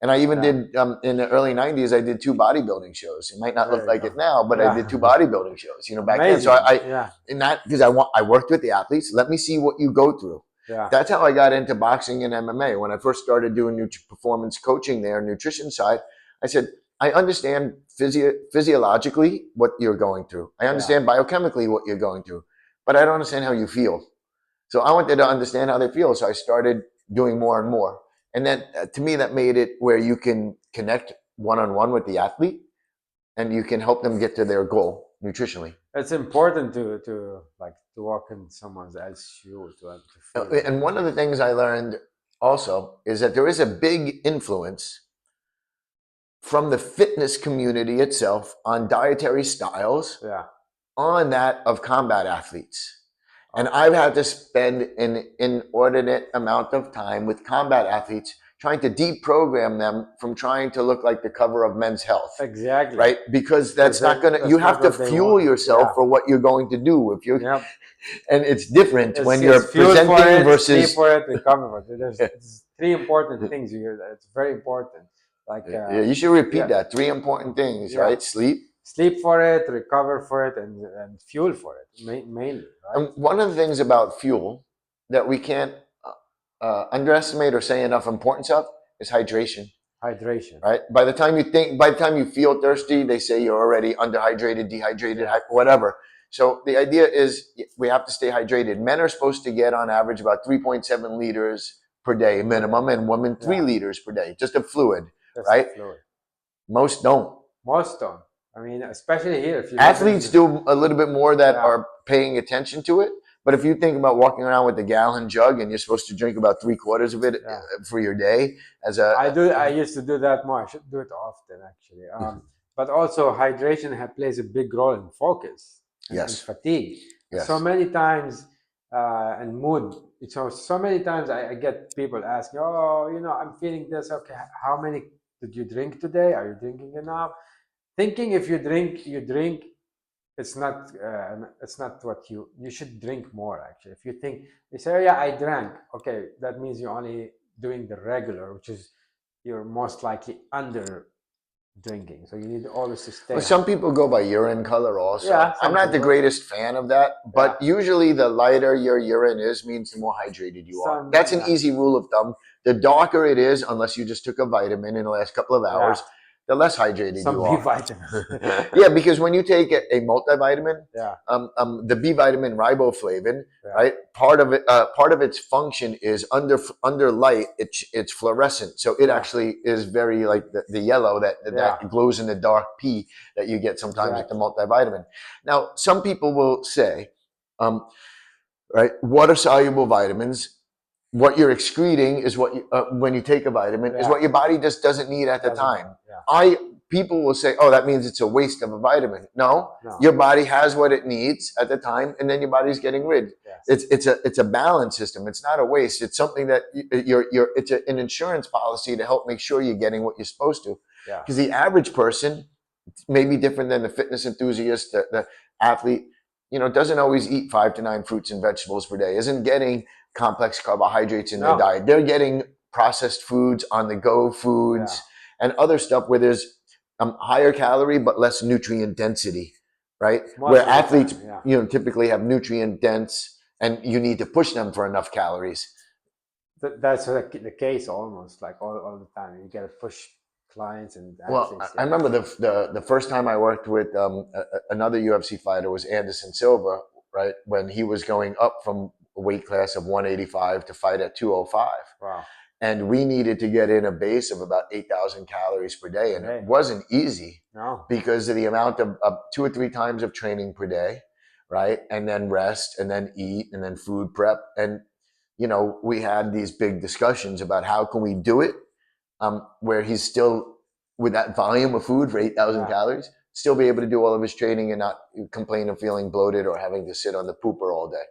And I even Yeah. did in the early '90s. I did 2 bodybuilding shows. It might not look There you like it go. now, but I did two Yeah. bodybuilding shows. Back then. So Amazing. I Yeah. in that because I worked with the athletes. Let me see what you go through. Yeah. That's how I got into boxing and MMA. When I first started doing performance coaching there, nutrition side, I said, I understand physiologically what you're going through. I Yeah. understand biochemically what you're going through, but I don't understand how you feel. So I wanted to understand how they feel. So I started doing more and more. And then to me, that made it where you can connect one on one with the athlete and you can help them get to their goal nutritionally. It's important to walk in someone else's shoe to feel it. And one of the things I learned also is that there is a big influence from the fitness community itself on dietary styles, Yeah. on that of combat athletes. And Oh, I've had to spend an inordinate amount of time with combat athletes trying to deprogram them from trying to look like the cover of Men's Health, exactly. right? Because Because that's not going to, you that's have not to what they fuel want. yourself Yeah. for what you're going to do. If you're, Yep. and it's different when It's you're fuel for presenting it, sleep versus, for it, recover for it. It's three important things here. It's very important. Like you should repeat yeah, that. 3 important things, yeah. right? Sleep. Sleep for it, recover for it, and fuel for it mainly, right? And one of the things about fuel that we can't underestimate or say enough importance of is hydration. Hydration. Right? By the time you feel thirsty, they say you're already underhydrated, dehydrated, Yeah. whatever. So the idea is we have to stay hydrated. Men are supposed to get on average about 3.7 liters per day minimum, and women 3 liters per day, just of fluid, Just the right? fluid. Most don't. Most don't. I mean, especially here, if you live Athletes in, do a little bit more that yeah, are paying attention to it. But if you think about walking around with a gallon jug and you're supposed to drink about 3/4 of it yeah. for your day, as a I used to do that more. I should do it often, actually. But also, hydration plays a big role in focus and yes, fatigue. So yes. many times, and mood. So many times I get people asking, "Oh, I'm feeling this. Okay, how many did you drink today? Are you drinking enough?" Thinking if you drink. It's not what you should drink more, actually. If you think they say, oh yeah, I drank, okay, that means you're only doing the regular, which is you're most likely under drinking. So you need always to stay Well, some hydrated. people go by urine color also. Yeah, I'm some not the people. greatest fan of that, Yeah, but usually the lighter your urine is means the more hydrated you are. some. That's an Yeah, easy rule of thumb. The darker it is, unless you just took a vitamin in the last couple of yeah, hours, the less hydrated some you B are. vitamins. Yeah, because when you take a multivitamin, Yeah, the B vitamin riboflavin, yeah, right? Part of its function is under light. It's fluorescent, so it yeah, actually is very like the yellow yeah, that glows in the dark pee that you get sometimes with the exactly. multivitamin. Now, some people will say, um, right, water soluble vitamins. What you're excreting is what when you take a vitamin is Yeah, what your body just doesn't need at the doesn't time. know. Yeah, I People will say, "Oh, that means it's a waste of a vitamin." No, no, your body has what it needs at the time, and then your body's getting rid. yes, It's a balance system. It's not a waste. It's something that it's an insurance policy to help make sure you're getting what you're supposed to. yeah. Because the average person may be different than the fitness enthusiast, the athlete. Doesn't always eat 5 to 9 fruits and vegetables per day. Isn't getting complex carbohydrates in their No, diet. They're getting processed foods, on the go yeah. foods, and other stuff where there's higher calorie but less nutrient density, right? Most Where of the athletes, time, yeah. typically have nutrient dense, and you need to push them for enough calories. That's the case almost like all the time. You got to push clients and Well, athletes. I Yeah, remember the first time I worked with another UFC fighter was Anderson Silva, right? When he was going up from a weight class of 185 to fight at 205. wow, And we needed to get in a base of about 8,000 calories per day. per And it day. wasn't easy No, because of the amount of 2 or 3 times of training per day, right? And then rest and then eat and then food prep. And, we had these big discussions about how can we do it where he's still, with that volume of food for 8,000 yeah, calories, still be able to do all of his training and not complain of feeling bloated or having to sit on the pooper all day.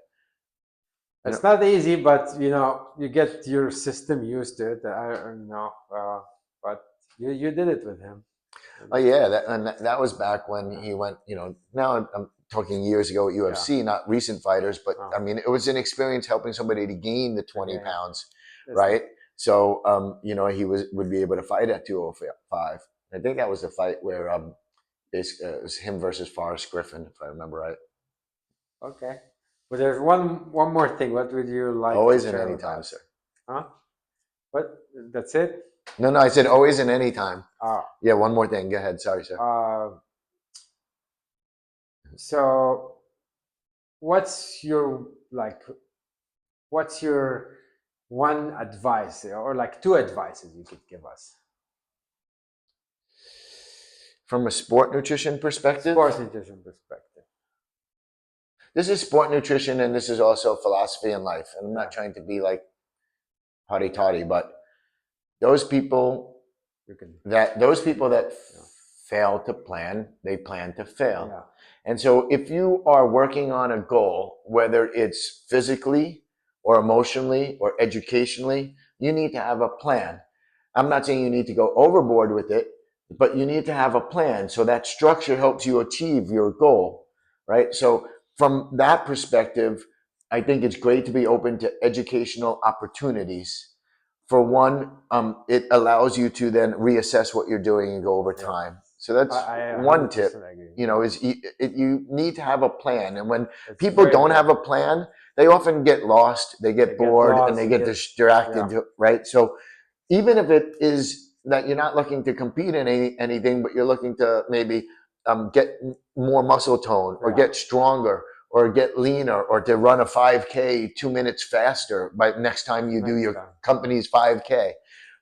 You it's know? not easy, but you get your system used to it. But you did it with him. Oh yeah, that was back when he went. Now I'm talking years ago at Yeah, UFC, not recent fighters, but no, I mean it was an experience helping somebody to gain the 20 again, pounds, it's right? So, he would be able to fight at 205. I think that was the fight where it was him versus Forrest Griffin, if I remember right. Okay. But there's one more thing. What would you like to Always and share with anytime, us? sir. Huh? What? That's it? No, no, I said always and anytime. Ah. Yeah, one more thing. Go ahead. Sorry, sir. So what's your like? What's your one advice or like two advices you could give us? From a sport nutrition perspective, Sports nutrition perspective. this is sport nutrition and this is also philosophy in life. And I'm Yeah. not trying to be like hotty toddy, but those people You can. those people that Yeah. fail to plan, they plan to fail. Yeah. And so if you are working on a goal, whether it's physically or emotionally or educationally, you need to have a plan. I'm not saying you need to go overboard with it, but you need to have a plan. So that structure helps you achieve your goal, right? So from that perspective, I think it's great to be open to educational opportunities. For one, it allows you to then reassess what you're doing and go over Yeah. time. So that's I one tip. 100% agree. Is you need to have a plan. And when It's people very don't have a important. plan, they often get lost, they They get get bored, and lost, they they get get distracted, yeah. right? So even if it is that you're not looking to compete in anything, but you're looking to maybe get more muscle tone or Yeah. get stronger or get leaner or to run a 5K 2 minutes faster by next time you do Next your time. company's 5K,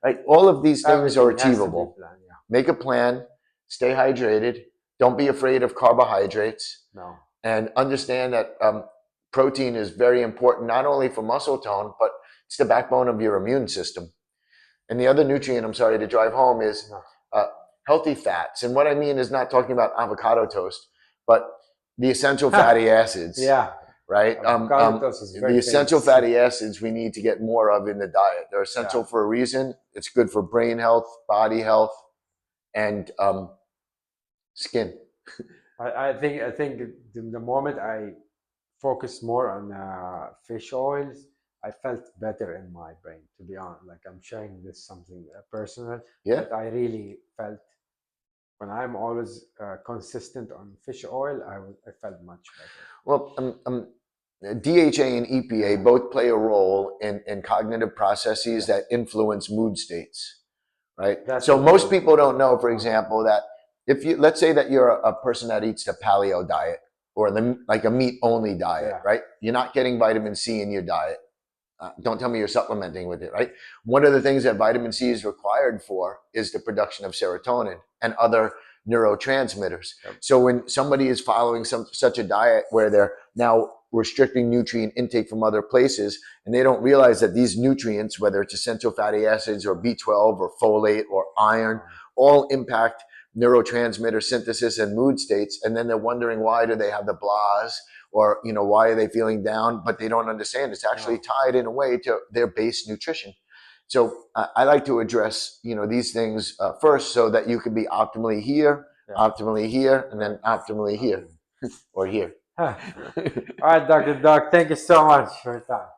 right? All of these things are Everything has to be achievable. planned. Yeah. Make a plan, stay hydrated, don't be afraid of carbohydrates, No. and understand that protein is very important, not only for muscle tone, but it's the backbone of your immune system. And the other nutrient, I'm sorry to drive home, is No. uh, healthy fats. And what I mean is not talking about avocado toast, but the essential fatty acids, Yeah. right? Avocado toast is The very essential famous. fatty acids we need to get more of in the diet. They're essential Yeah. for a reason. It's good for brain health, body health, and skin. I think the moment I focused more on fish oils, I felt better in my brain. To be honest, like I'm sharing this something personal, Yeah. but I really felt when I'm always consistent on fish oil, I felt much better. Well, DHA and EPA Yeah. both play a role in cognitive processes Yes. that influence mood states, right? That's So what most I. people don't know, for Oh, example, that if you, let's say that you're a person that eats the paleo diet or like a meat only diet, yeah. right? You're not getting vitamin C in your diet. Don't tell me you're supplementing with it, right? One of the things that vitamin C is required for is the production of serotonin and other neurotransmitters. Yep. So when somebody is following such a diet where they're now restricting nutrient intake from other places, and they don't realize that these nutrients, whether it's essential fatty acids or B12 or folate or iron, all impact neurotransmitter synthesis and mood states. And then they're wondering, why do they have the blahs, or why are they feeling down? But they don't understand it's actually tied in a way to their base nutrition. So I like to address these things first, so that you can be optimally here, optimally here, and then optimally here or here. All right, Dr. Doc, thank you so much for your time.